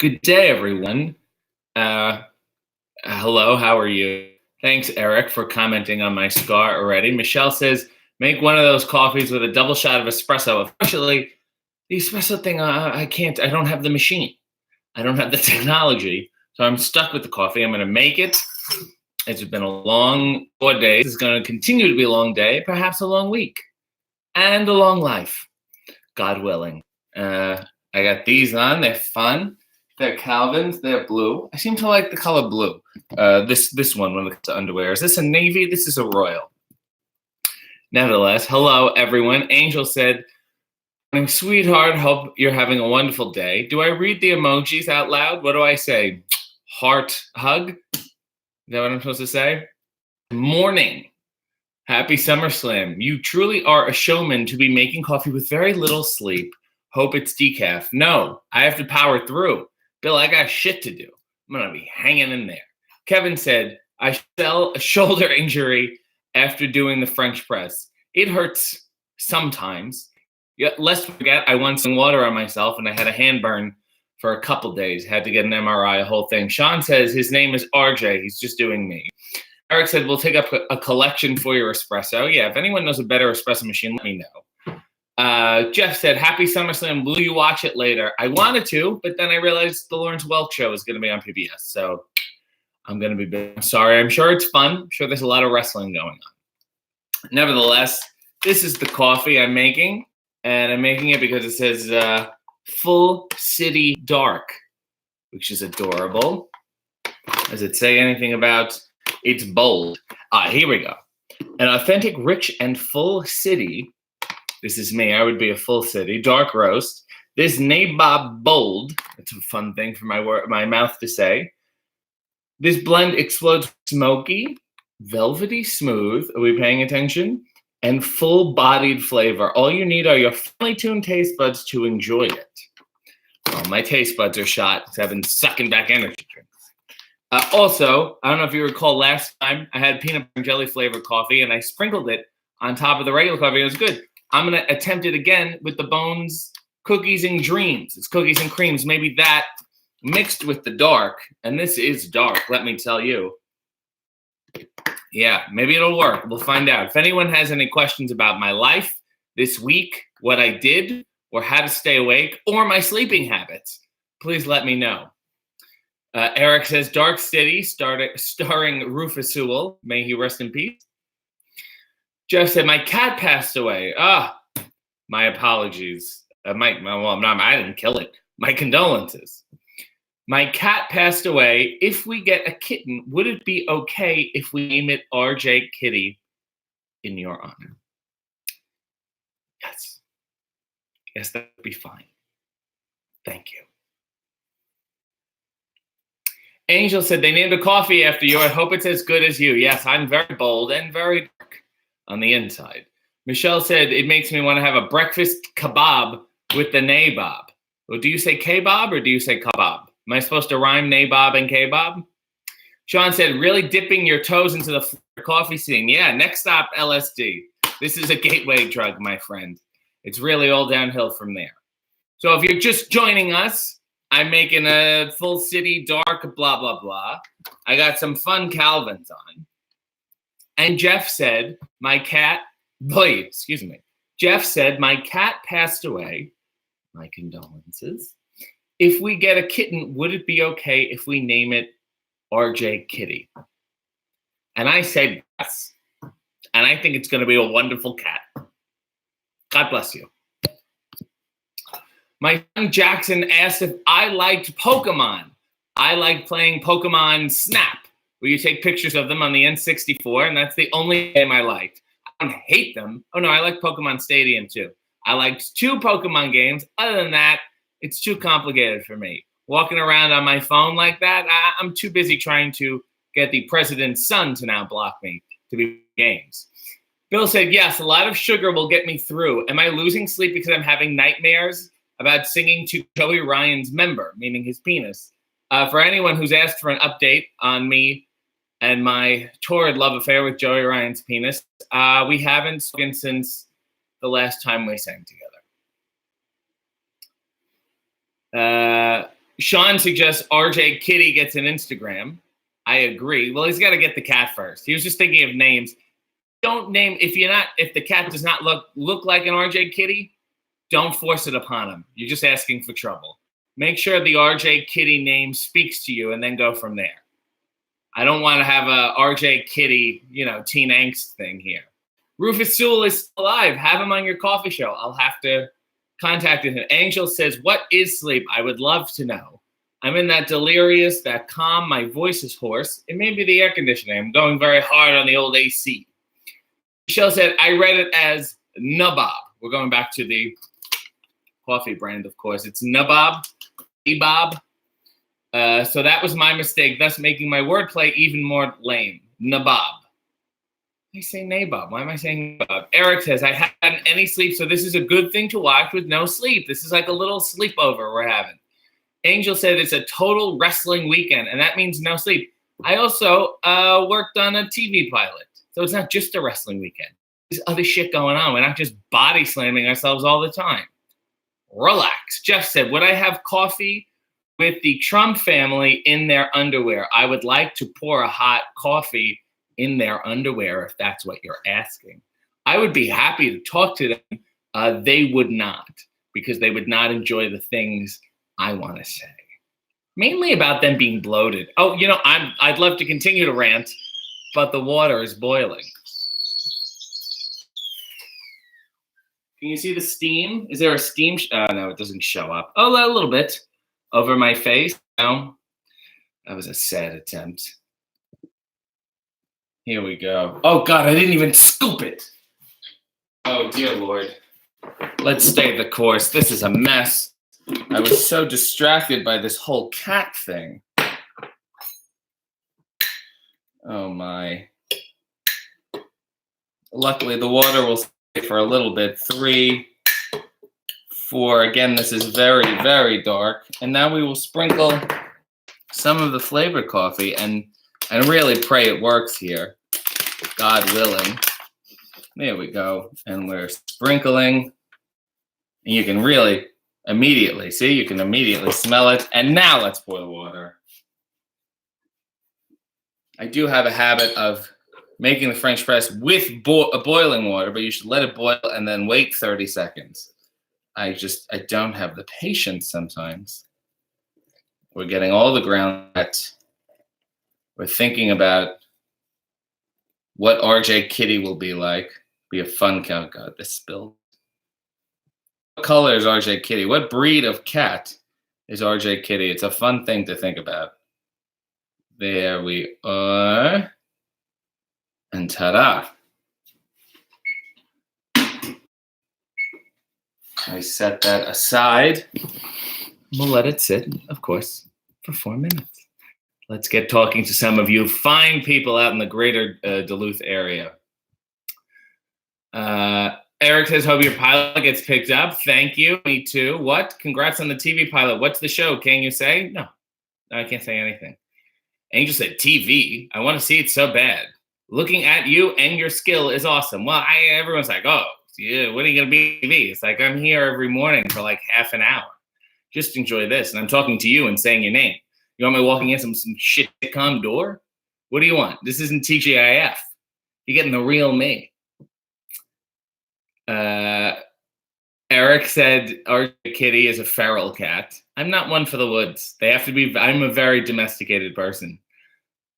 Good day, everyone. Uh, Hello, how are you? Thanks, Eric, for commenting on my scar already. Michelle says, make one of those coffees with a double shot of espresso. Unfortunately, the espresso thing, I can't, I don't have the machine. I don't have the technology. So I'm stuck with the coffee. I'm going to make it. It's been a long 4 days. It's going to continue to be a long day, perhaps a long week, and a long life, God willing. I got these on. They're fun. They're Calvin's. They're blue. I seem to like the color blue. This one when it comes to underwear. Is this a navy? This is a royal. Nevertheless, hello everyone. Angel said, "Morning, sweetheart. Hope you're having a wonderful day." Do I read the emojis out loud? What do I say? Heart hug? Is that what I'm supposed to say? Morning. Happy SummerSlam. You truly are a showman to be making coffee with very little sleep. Hope it's decaf. No, I have to power through. Bill, I got shit to do. I'm going to be hanging in there. Kevin said, I felt a shoulder injury after doing the French press. It hurts sometimes. Yet, lest forget, I once in water on myself and I had a hand burn for a couple days. Had to get an MRI, a whole thing. Sean says his name is RJ. He's just doing me. Eric said, we'll take up a collection for your espresso. Yeah, if anyone knows a better espresso machine, let me know. Jeff said, happy SummerSlam. Will you watch it later? I wanted to, but then I realized the Lawrence Welk show is going to be on PBS. So I'm going to be sorry. I'm sure it's fun. I'm sure there's a lot of wrestling going on. Nevertheless, this is the coffee I'm making. And I'm making it because it says Full City Dark, which is adorable. Does it say anything about it's bold? Here we go. An authentic, rich, and full city. This is me. I would be a full city. Dark roast. This nabob bold. That's a fun thing for my mouth to say. This blend explodes smoky, velvety smooth. Are we paying attention? And full-bodied flavor. All you need are your finely tuned taste buds to enjoy it. Well, my taste buds are shot because I've been sucking back energy drinks. Also, I don't know if you recall last time I had peanut butter and jelly flavored coffee and I sprinkled it on top of the regular coffee. It was good. I'm going to attempt it again with the Bones Cookies and Dreams. It's cookies and creams. Maybe that mixed with the dark. And this is dark, let me tell you. Yeah, maybe it'll work. We'll find out. If anyone has any questions about my life this week, what I did, or how to stay awake, or my sleeping habits, please let me know. Eric says, Dark City, starring Rufus Sewell. May he rest in peace. Jeff said, my cat passed away. My apologies. I didn't kill it. My condolences. My cat passed away. If we get a kitten, would it be okay if we name it RJ Kitty in your honor? Yes. Yes, that would be fine. Thank you. Angel said, they named a coffee after you. I hope it's as good as you. Yes, I'm very bold and very dark on the inside. Michelle said, it makes me want to have a breakfast kebab with the nabob. Well, do you say kebab or do you say kebab? Am I supposed to rhyme nabob and kebab? Sean said, really dipping your toes into the coffee scene. Yeah, next stop, LSD. This is a gateway drug, my friend. It's really all downhill from there. So if you're just joining us, I'm making a full city dark, blah, blah, blah. I got some fun Calvins on. And Jeff said, Jeff said, my cat passed away. My condolences. If we get a kitten, would it be okay if we name it RJ Kitty? And I said yes. And I think it's going to be a wonderful cat. God bless you. My son Jackson asked if I liked Pokemon. I like playing Pokemon Snap, where you take pictures of them on the N64, and that's the only game I liked. I don't hate them. Oh, no, I like Pokemon Stadium, too. I liked 2 Pokemon games. Other than that, it's too complicated for me. Walking around on my phone like that, I'm too busy trying to get the president's son to now block me to be games. Bill said, yes, a lot of sugar will get me through. Am I losing sleep because I'm having nightmares about singing to Joey Ryan's member, meaning his penis? For anyone who's asked for an update on me and my torrid love affair with Joey Ryan's penis, we haven't spoken since the last time we sang together. Sean suggests RJ Kitty gets an Instagram. I agree. Well, he's got to get the cat first. He was just thinking of names. Don't name if the cat does not look like an RJ Kitty, don't force it upon him. You're just asking for trouble. Make sure the RJ Kitty name speaks to you and then go from there. I don't want to have a RJ Kitty, teen angst thing here. Rufus Sewell is still alive. Have him on your coffee show. I'll have to contact him. Angel says, what is sleep? I would love to know. I'm in that delirious, that calm. My voice is hoarse. It may be the air conditioning. I'm going very hard on the old AC. Michelle said, I read it as Nabob. We're going back to the coffee brand, of course. It's Nabob. Nabob. So that was my mistake, thus making my wordplay even more lame. Nabob. I say Nabob. Why am I saying Nabob? Eric says, I haven't gotten any sleep, so this is a good thing to watch with no sleep. This is like a little sleepover we're having. Angel said it's a total wrestling weekend, and that means no sleep. I also worked on a TV pilot, so it's not just a wrestling weekend. There's other shit going on. We're not just body slamming ourselves all the time. Relax. Jeff said, would I have coffee with the Trump family in their underwear? I would like to pour a hot coffee in their underwear, if that's what you're asking. I would be happy to talk to them. They would not, because they would not enjoy the things I want to say. Mainly about them being bloated. Oh, I'd love to continue to rant, but the water is boiling. Can you see the steam? Is there a steam? No, it doesn't show up. Oh, a little bit over my face. No, that was a sad attempt. Here we go. Oh, God, I didn't even scoop it. Oh, dear Lord. Let's stay the course. This is a mess. I was so distracted by this whole cat thing. Oh, my. Luckily, the water will stay for a little bit. 3, 4. Again, this is very, very dark. And now we will sprinkle some of the flavored coffee and really pray it works here, God willing. There we go. And we're sprinkling. And you can really immediately, you can immediately smell it. And now let's boil water. I do have a habit of making the French press with boiling water, but you should let it boil and then wait 30 seconds. I don't have the patience sometimes. We're getting all the ground wet. We're thinking about what RJ Kitty will be like. Be a fun cat. God, this spilled. What color is RJ Kitty? What breed of cat is RJ Kitty? It's a fun thing to think about. There we are. And ta-da. I set that aside. We'll let it sit, of course, for 4 minutes. Let's get talking to some of you fine people out in the greater Duluth area. Eric says, hope your pilot gets picked up. Thank you. Me too. What? Congrats on the TV pilot. What's the show? Can you say? No, I can't say anything. Angel said, TV? I want to see it so bad. Looking at you and your skill is awesome. Well, everyone's like, oh, yeah, when are you going to be TV? It's like, I'm here every morning for like half an hour. Just enjoy this. And I'm talking to you and saying your name. You want me walking in some shit sitcom door? What do you want? This isn't TGIF. You're getting the real me. Eric said our kitty is a feral cat. I'm not one for the woods. They have to be. I'm a very domesticated person.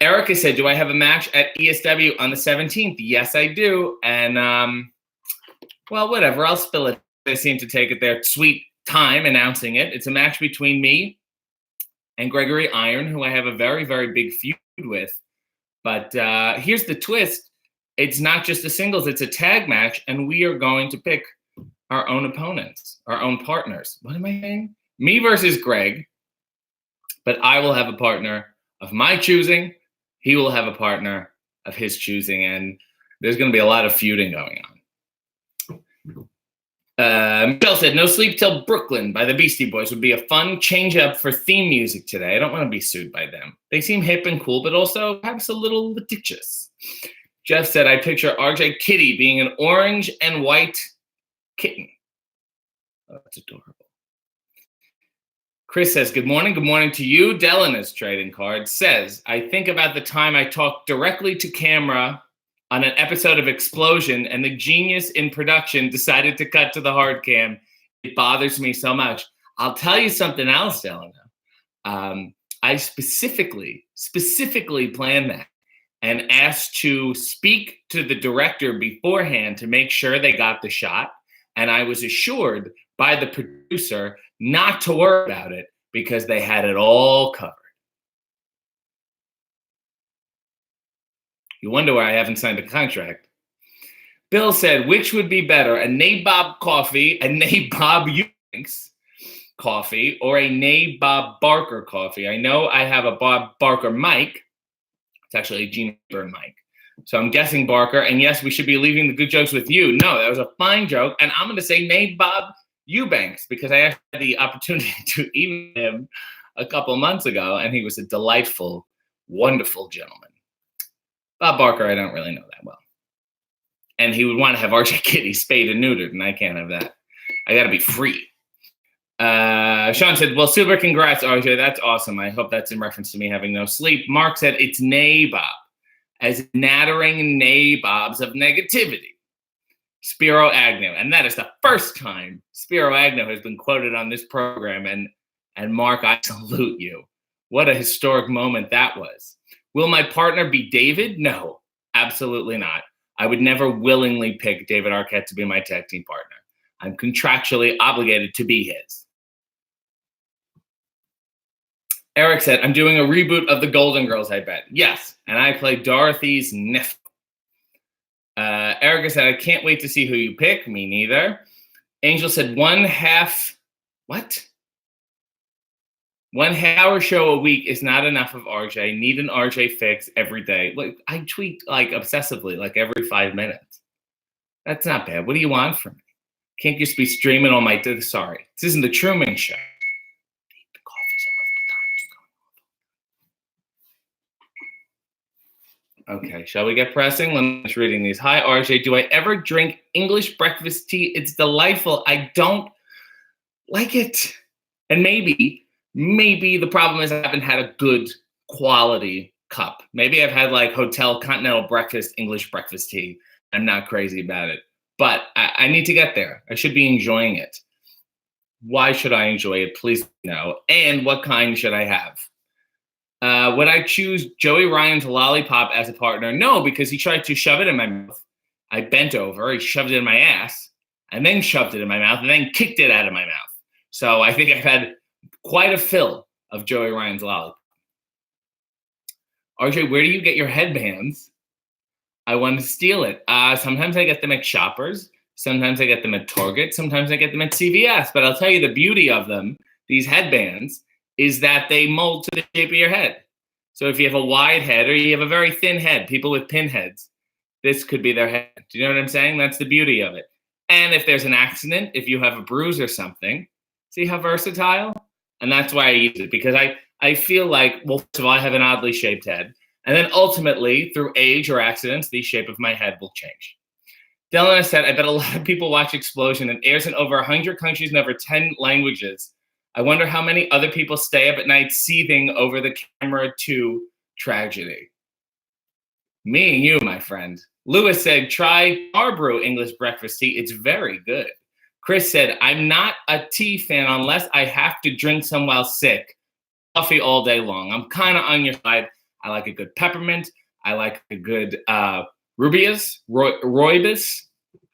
Erica said, do I have a match at ESW on the 17th? Yes, I do. And, well, whatever. I'll spill it. They seem to take it their sweet time announcing it. It's a match between me and Gregory Iron, who I have a very, very big feud with. But here's the twist. It's not just a singles. It's a tag match, and we are going to pick our own opponents, our own partners. What am I saying? Me versus Greg, but I will have a partner of my choosing. He will have a partner of his choosing, and there's going to be a lot of feuding going on. Michelle said, no sleep till Brooklyn by the Beastie Boys would be a fun change up for theme music today. I don't want to be sued by them. They seem hip and cool, but also perhaps a little litigious. Jeff said, I picture RJ Kitty being an orange and white kitten. Oh, that's adorable. Chris says, good morning. Good morning to you. Dylan is trading cards. Says, I think about the time I talked directly to camera on an episode of Explosion and the genius in production decided to cut to the hard cam. It bothers me so much. I'll tell you something else, Dylan. I specifically planned that and asked to speak to the director beforehand to make sure they got the shot. And I was assured by the producer not to worry about it because they had it all covered. You wonder why I haven't signed a contract. Bill said, which would be better, a Nabob coffee, a Nabob Eubanks coffee, or a Nabob Barker coffee? I know I have a Bob Barker mic. It's actually a Gene Burn mic. So I'm guessing Barker. And yes, we should be leaving the good jokes with you. No, that was a fine joke. And I'm going to say Nabob Eubanks because I actually had the opportunity to email him a couple months ago, and he was a delightful, wonderful gentleman. Bob Barker, I don't really know that well. And he would want to have RJ Kitty spayed and neutered, and I can't have that. I got to be free. Sean said, well, super congrats, RJ. That's awesome. I hope that's in reference to me having no sleep. Mark said, it's Nabob, as nattering nabobs of negativity. Spiro Agnew. And that is the first time Spiro Agnew has been quoted on this program. And Mark, I salute you. What a historic moment that was. Will my partner be David? No, absolutely not. I would never willingly pick David Arquette to be my tag team partner. I'm contractually obligated to be his. Eric said, I'm doing a reboot of the Golden Girls, I bet. Yes, and I play Dorothy's nephew. Erica said, I can't wait to see who you pick. Me neither. Angel said, one half hour show a week is not enough of RJ. Need an RJ fix every day. Like I tweet like obsessively, like every 5 minutes. That's not bad. What do you want from me? Can't just be streaming all my day. Sorry, this isn't the Truman Show. The coffee's almost the time. Okay, shall we get pressing? Let me finish reading these. Hi, RJ. Do I ever drink English breakfast tea? It's delightful. I don't like it. And maybe the problem is I haven't had a good quality cup. Maybe I've had like Hotel Continental breakfast, English breakfast tea. I'm not crazy about it. But I need to get there. I should be enjoying it. Why should I enjoy it? Please know. And what kind should I have? Would I choose Joey Ryan's lollipop as a partner? No, because he tried to shove it in my mouth. I bent over, he shoved it in my ass, and then shoved it in my mouth, and then kicked it out of my mouth. So I think I've had quite a fill of Joey Ryan's lollipop. RJ, where do you get your headbands? I want to steal it. Sometimes I get them at Shoppers. Sometimes I get them at Target. Sometimes I get them at CVS. But I'll tell you the beauty of them, these headbands, is that they mold to the shape of your head. So if you have a wide head or you have a very thin head, people with pinheads, this could be their head. Do you know what I'm saying? That's the beauty of it. And if there's an accident, if you have a bruise or something, see how versatile? And that's why I use it, because I feel like, well, first of all, I have an oddly shaped head. And then ultimately, through age or accidents, the shape of my head will change. Delana said, I bet a lot of people watch Explosion and airs in over 100 countries and over 10 languages. I wonder how many other people stay up at night seething over the camera 2 tragedy. Me and you, my friend. Lewis said, try Arbrew English breakfast tea. It's very good. Chris said, I'm not a tea fan unless I have to drink some while sick. Coffee all day long. I'm kind of on your side. I like a good peppermint. I like a good rooibos.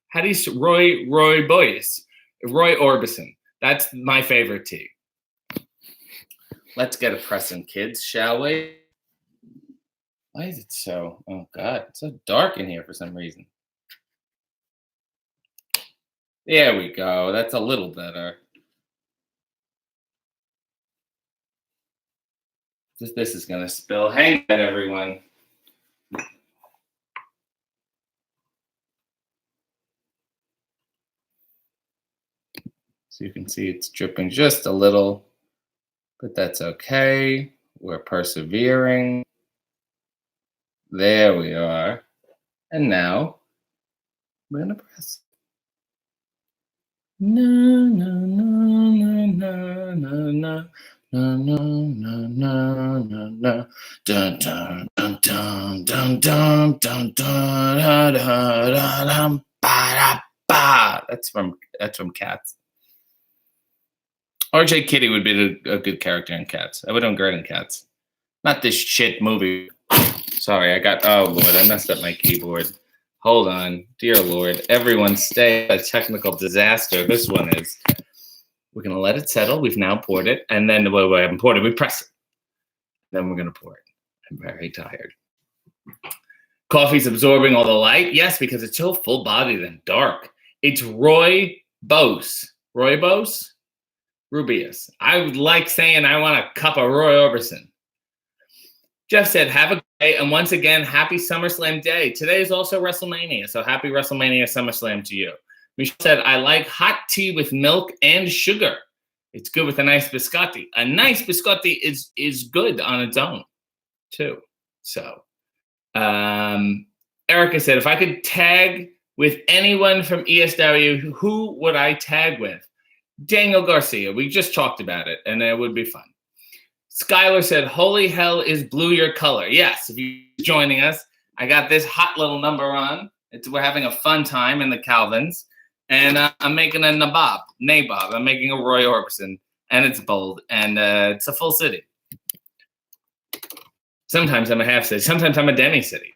How do you say rooibos? Roy Orbison. That's my favorite tea. Let's get a pressing, kids, shall we? Why is it so? Oh God, it's so dark in here for some reason. There we go. That's a little better. This is gonna spill. Hang on, everyone. So you can see it's dripping just a little, but that's okay. We're persevering. There we are. And now we're gonna press. Na na na na na na Na, na, na, na, na, na. Dun, dun, dun, dun, dun, dun, dun, dun, da, da, da, dum, ba, da, ba. That's from Cats. RJ Kitty would be a good character in Cats. I would have done great in Cats. Not this shit movie. Sorry, oh Lord, I messed up my keyboard. Hold on, dear Lord. Everyone stay a technical disaster. This one is. We're going to let it settle. We've now poured it. And then, we haven't poured it. We press it. Then we're going to pour it. I'm very tired. Coffee's absorbing all the light. Yes, because it's so full-bodied and dark. It's Rooibos. Rooibos? Rubius. I would like saying I want a cup of Roy Orbison. Jeff said, have a good day. And once again, happy SummerSlam day. Today is also WrestleMania. So happy WrestleMania SummerSlam to you. Michelle said, I like hot tea with milk and sugar. It's good with a nice biscotti. A nice biscotti is good on its own, too. So, Erica said, if I could tag with anyone from ESW, who would I tag with? Daniel Garcia. We just talked about it, and it would be fun. Skylar said, holy hell is blue your color. Yes, if you're joining us, I got this hot little number on. We're having a fun time in the Calvins. And I'm making a nabob. I'm making a Roy Orbison. And it's bold. And it's a full city. Sometimes I'm a half city. Sometimes I'm a demi-city.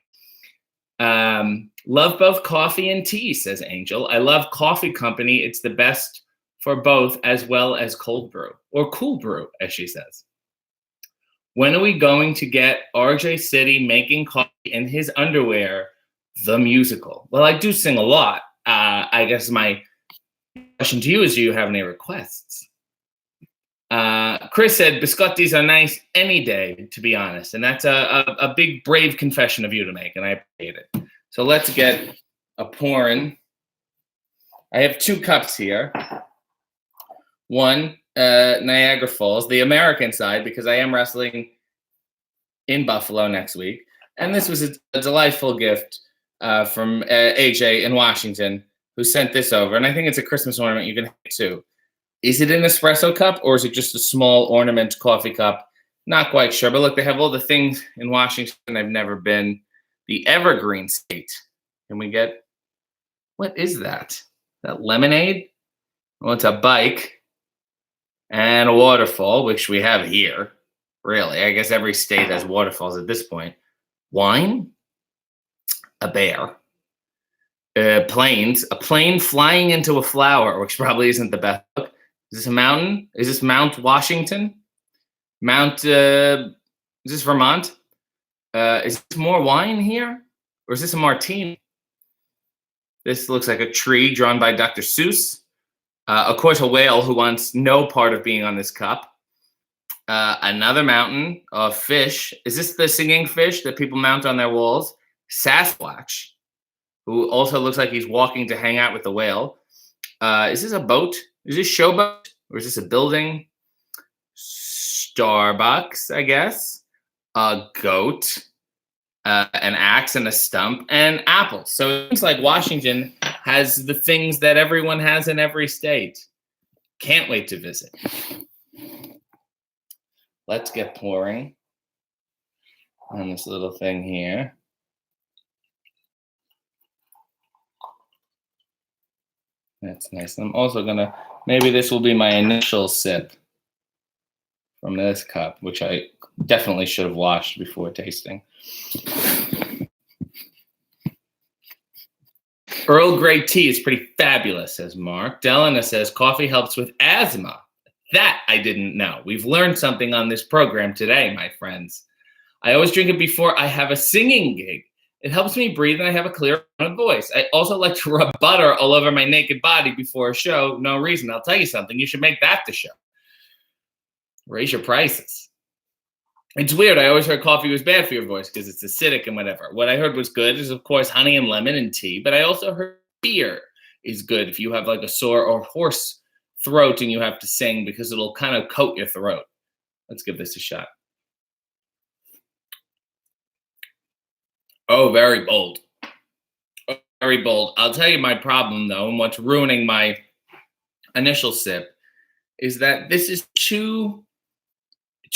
Love both coffee and tea, says Angel. I love coffee company. It's the best for both as well as cold brew. Or cool brew, as she says. When are we going to get RJ City making coffee in his underwear, the musical? Well, I do sing a lot. I guess my question to you is, do you have any requests? Chris said, biscottis are nice any day, to be honest. And that's a big, brave confession of you to make, and I appreciate it. So let's get a pouring. I have 2 cups here. One, Niagara Falls, the American side, because I am wrestling in Buffalo next week. And this was a delightful gift from AJ in Washington, who sent this over. And I think it's a Christmas ornament you can have too. Is it an espresso cup or is it just a small ornament coffee cup? Not quite sure. But look, they have all the things in Washington I've never been. The Evergreen State. Can we get, what is that? Is that lemonade? Well, it's a bike and a waterfall, which we have here. Really, I guess every state has waterfalls at this point. Wine? A bear, planes, a plane flying into a flower, which probably isn't the best look. Is this a mountain? Is this Mount Washington? Is this Vermont? Is this more wine here? Or is this a martini? This looks like a tree drawn by Dr. Seuss. Of course, a whale who wants no part of being on this cup. Another mountain, a fish. Is this the singing fish that people mount on their walls? Sasquatch, who also looks like he's walking to hang out with the whale. Is this a boat? Is this showboat? Or is this a building? Starbucks, I guess. A goat, an axe and a stump, and apples. So it seems like Washington has the things that everyone has in every state. Can't wait to visit. Let's get pouring on this little thing here. That's nice. I'm also gonna, maybe this will be my initial sip from this cup, which I definitely should have washed before tasting. Earl Grey tea is pretty fabulous, says Mark. Delana says coffee helps with asthma. That I didn't know. We've learned something on this program today, my friends. I always drink it before I have a singing gig. It helps me breathe and I have a clear voice. I also like to rub butter all over my naked body before a show. No reason. I'll tell you something. You should make that the show. Raise your prices. It's weird. I always heard coffee was bad for your voice because it's acidic and whatever. What I heard was good is, of course, honey and lemon and tea. But I also heard beer is good if you have like a sore or hoarse throat and you have to sing because it'll kind of coat your throat. Let's give this a shot. Oh, very bold. Oh, very bold. I'll tell you my problem, though, and what's ruining my initial sip is that this is too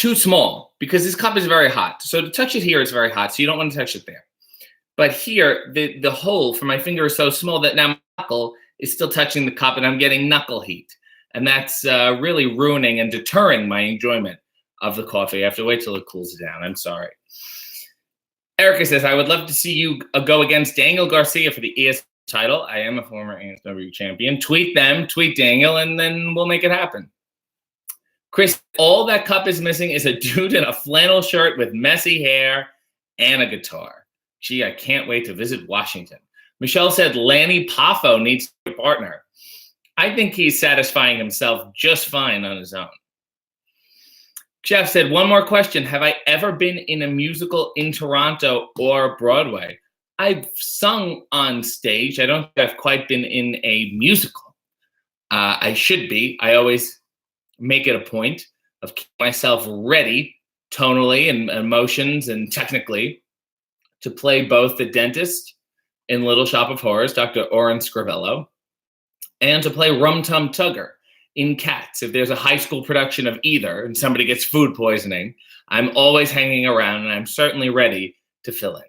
too small because this cup is very hot. So to touch it here, it's very hot. So you don't want to touch it there. But here, the hole for my finger is so small that now my knuckle is still touching the cup and I'm getting knuckle heat. And that's really ruining and deterring my enjoyment of the coffee. I have to wait till it cools down. I'm sorry. Erica says, I would love to see you go against Daniel Garcia for the ESW title. I am a former ESW champion. Tweet them, tweet Daniel, and then we'll make it happen. Chris, all that cup is missing is a dude in a flannel shirt with messy hair and a guitar. Gee, I can't wait to visit Washington. Michelle said Lanny Poffo needs a partner. I think he's satisfying himself just fine on his own. Jeff said, one more question. Have I ever been in a musical in Toronto or Broadway? I've sung on stage. I don't think I've quite been in a musical. I should be. I always make it a point of keeping myself ready tonally and emotions and technically to play both the dentist in Little Shop of Horrors, Dr. Oren Scrivello, and to play Rum Tum Tugger in Cats. If there's a high school production of either and somebody gets food poisoning, I'm always hanging around and I'm certainly ready to fill in.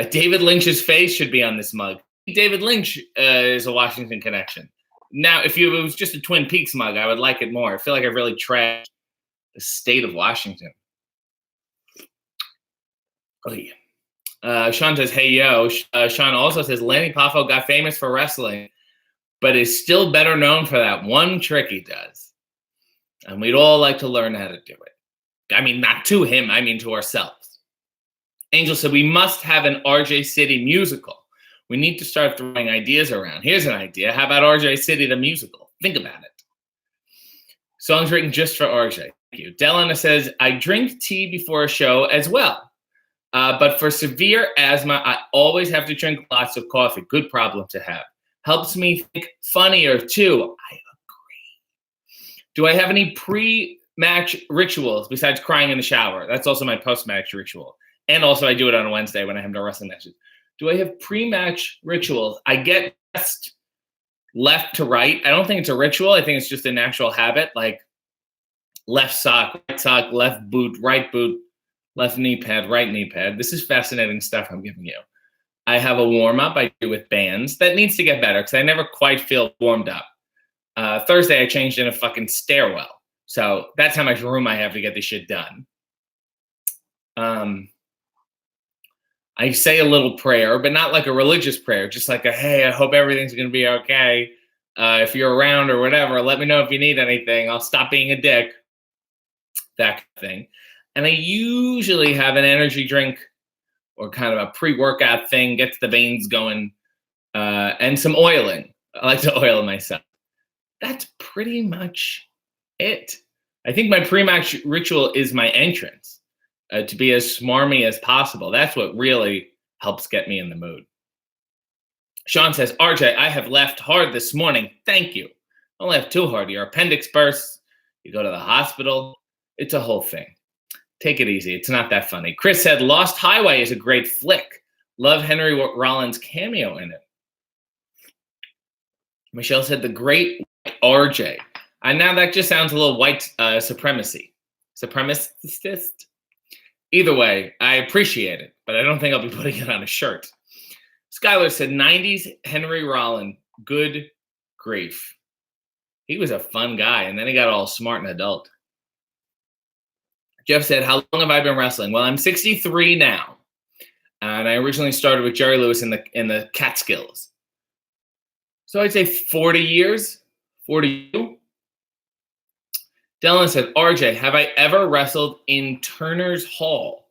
David Lynch's face should be on this mug. David Lynch is a Washington connection. Now, if it was just a Twin Peaks mug, I would like it more. I feel like I've really trashed the state of Washington. Oh, yeah. Sean says, hey, yo. Sean also says, Lanny Poffo got famous for wrestling, but is still better known for that one trick he does. And we'd all like to learn how to do it. I mean, not to him. I mean to ourselves. Angel said, we must have an RJ City musical. We need to start throwing ideas around. Here's an idea. How about RJ City, the musical? Think about it. Songs written just for RJ. Thank you. Delana says, I drink tea before a show as well. But for severe asthma, I always have to drink lots of coffee. Good problem to have. Helps me think funnier, too. I agree. Do I have any pre-match rituals besides crying in the shower? That's also my post-match ritual. And also I do it on a Wednesday when I have no wrestling matches. Do I have pre-match rituals? I get dressed left to right. I don't think it's a ritual. I think it's just a natural habit, like left sock, left boot, right boot, left knee pad, right knee pad. This is fascinating stuff I'm giving you. I have a warm-up I do with bands. That needs to get better because I never quite feel warmed up. Thursday, I changed in a fucking stairwell. So that's how much room I have to get this shit done. I say a little prayer, but not like a religious prayer, just like a, hey, I hope everything's going to be okay. If you're around or whatever, let me know if you need anything. I'll stop being a dick. That kind of thing. And I usually have an energy drink or kind of a pre-workout thing, gets the veins going, and some oiling. I like to oil myself. That's pretty much it. I think my pre-match ritual is my entrance. To be as smarmy as possible. That's what really helps get me in the mood. Sean says, RJ, I have laughed hard this morning. Thank you. Don't laugh too hard. Your appendix bursts. You go to the hospital. It's a whole thing. Take it easy. It's not that funny. Chris said, Lost Highway is a great flick. Love Henry Rollins' cameo in it. Michelle said, the great RJ. And now that just sounds a little white supremacy. Supremacist? Either way, I appreciate it, but I don't think I'll be putting it on a shirt. Skylar said, 90s Henry Rollins, good grief. He was a fun guy, and then he got all smart and adult. Jeff said, how long have I been wrestling? Well, I'm 63 now, and I originally started with Jerry Lewis in the Catskills. So I'd say 40 years, 42. Dylan said, RJ, have I ever wrestled in Turner's Hall,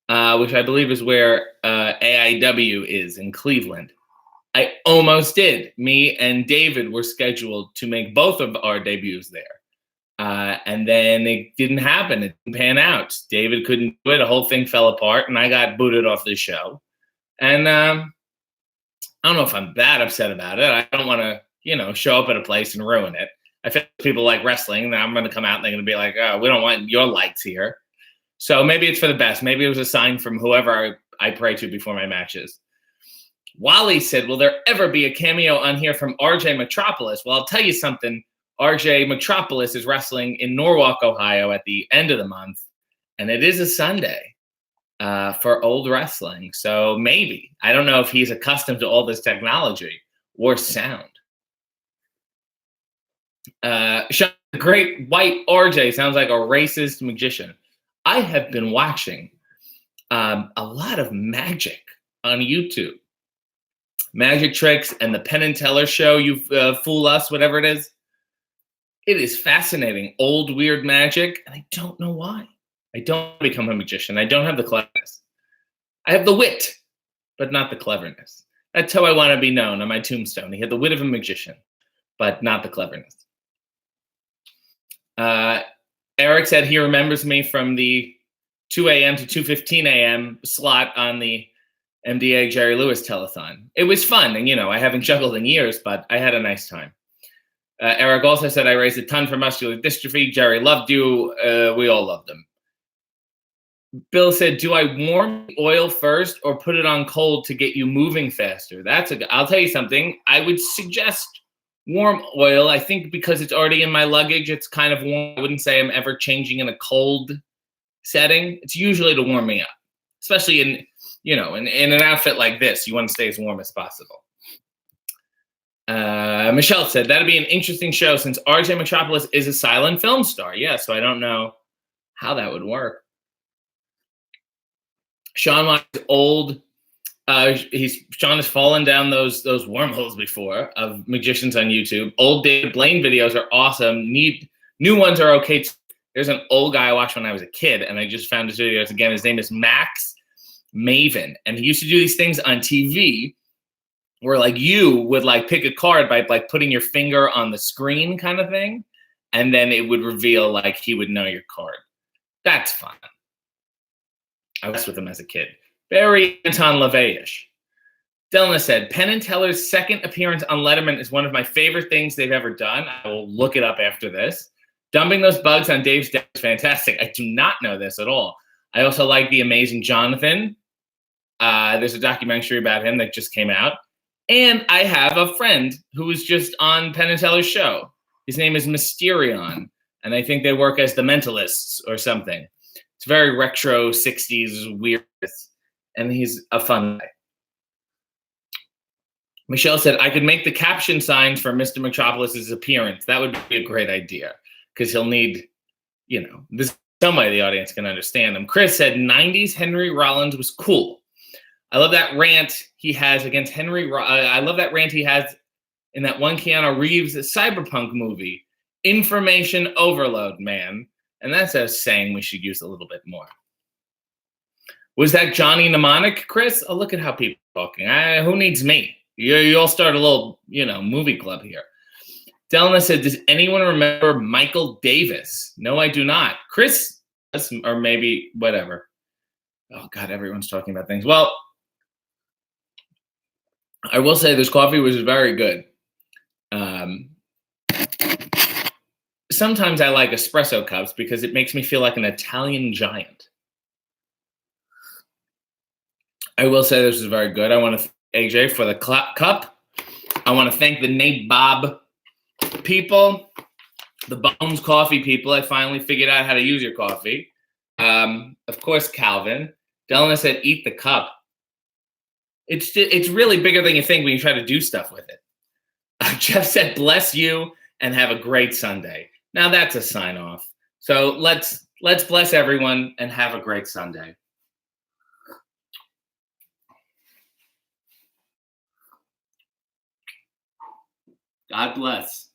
which I believe is where AIW is in Cleveland? I almost did. Me and David were scheduled to make both of our debuts there. And then it didn't happen. It didn't pan out. David couldn't do it. The whole thing fell apart, and I got booted off the show. And I don't know if I'm that upset about it. I don't want to, show up at a place and ruin it. I feel people like wrestling, and I'm going to come out and they're going to be like, oh, we don't want your lights here. So maybe it's for the best. Maybe it was a sign from whoever I pray to before my matches. Wally said, will there ever be a cameo on here from RJ Metropolis? Well, I'll tell you something. RJ Metropolis is wrestling in Norwalk, Ohio at the end of the month, and it is a Sunday for old wrestling. So maybe. I don't know if he's accustomed to all this technology or sound. Sean, the great white RJ sounds like a racist magician. I have been watching a lot of magic on YouTube. Magic tricks and the Penn and Teller show, You Fool Us, whatever it is. It is fascinating. Old, weird magic, and I don't know why. I don't become a magician. I don't have the cleverness. I have the wit, but not the cleverness. That's how I want to be known on my tombstone. He had the wit of a magician, but not the cleverness. Eric said he remembers me from the 2 a.m. to 2:15 a.m. slot on the MDA Jerry Lewis telethon. It was fun, and I haven't juggled in years, but I had a nice time. Eric also said I raised a ton for muscular dystrophy. Jerry loved you. We all loved him. Bill said, do I warm the oil first or put it on cold to get you moving faster? I'll tell you something. I would suggest warm oil. I think because it's already in my luggage, it's kind of warm. I wouldn't say I'm ever changing in a cold setting. It's usually to warm me up, especially in an outfit like this. You want to stay as warm as possible. Michelle said, that'd be an interesting show since RJ Metropolis is a silent film star. Yeah, so I don't know how that would work. Sean wants old. Sean has fallen down those wormholes before of magicians on YouTube. Old David Blaine videos are awesome. New ones are okay too. There's an old guy I watched when I was a kid, and I just found his videos again. His name is Max Maven, and he used to do these things on TV where you would pick a card by putting your finger on the screen kind of thing, and then it would reveal he would know your card. That's fun. I was with him as a kid. Very Anton LaVey-ish. Delna said, Penn and Teller's second appearance on Letterman is one of my favorite things they've ever done. I will look it up after this. Dumping those bugs on Dave's desk is fantastic. I do not know this at all. I also like The Amazing Jonathan. There's a documentary about him that just came out. And I have a friend who was just on Penn and Teller's show. His name is Mysterion, and I think they work as the Mentalists or something. It's very retro 60s weirdness, and he's a fun guy. Michelle said, I could make the caption signs for Mr. Metropolis's appearance. That would be a great idea because he'll need, this some way the audience can understand him. Chris said, 90s Henry Rollins was cool. I love that rant he has against I love that rant he has in that one Keanu Reeves cyberpunk movie. Information overload, man. And that's a saying we should use a little bit more. Was that Johnny Mnemonic, Chris? Oh, look at how people are talking. Who needs me? You all start a little, movie club here. Delna said, does anyone remember Michael Davis? No, I do not. Chris, or maybe whatever. Oh, God, everyone's talking about things. Well, I will say this coffee was very good. Sometimes I like espresso cups because it makes me feel like an Italian giant. I will say this is very good. I want to thank AJ for the cup. I want to thank the Nate Bob people, the Bones Coffee people. I finally figured out how to use your coffee. Of course, Calvin. Delana said, eat the cup. It's really bigger than you think when you try to do stuff with it. Jeff said, bless you and have a great Sunday. Now that's a sign off. So let's bless everyone and have a great Sunday. God bless.